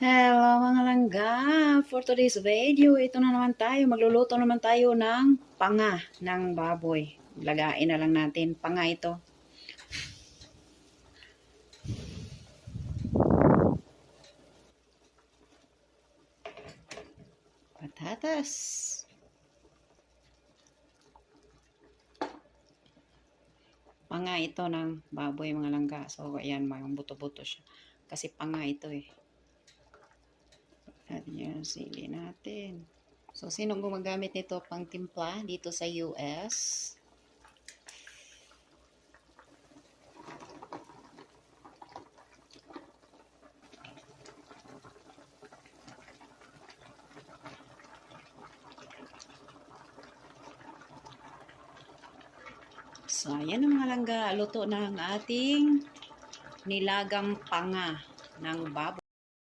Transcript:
Hello mga langga! For today's video, ito na naman tayo. Magluluto naman tayo ng panga ng baboy. Lagain na lang natin. Panga ito. Patatas. Panga ito ng baboy mga langga. So, ayan, may buto-buto siya. Kasi panga ito eh. At yan, sili natin. So, sino gumagamit nito pang timpla dito sa US? So, ayan ang mga langga. Luto na ang ating nilagang panga ng baboy.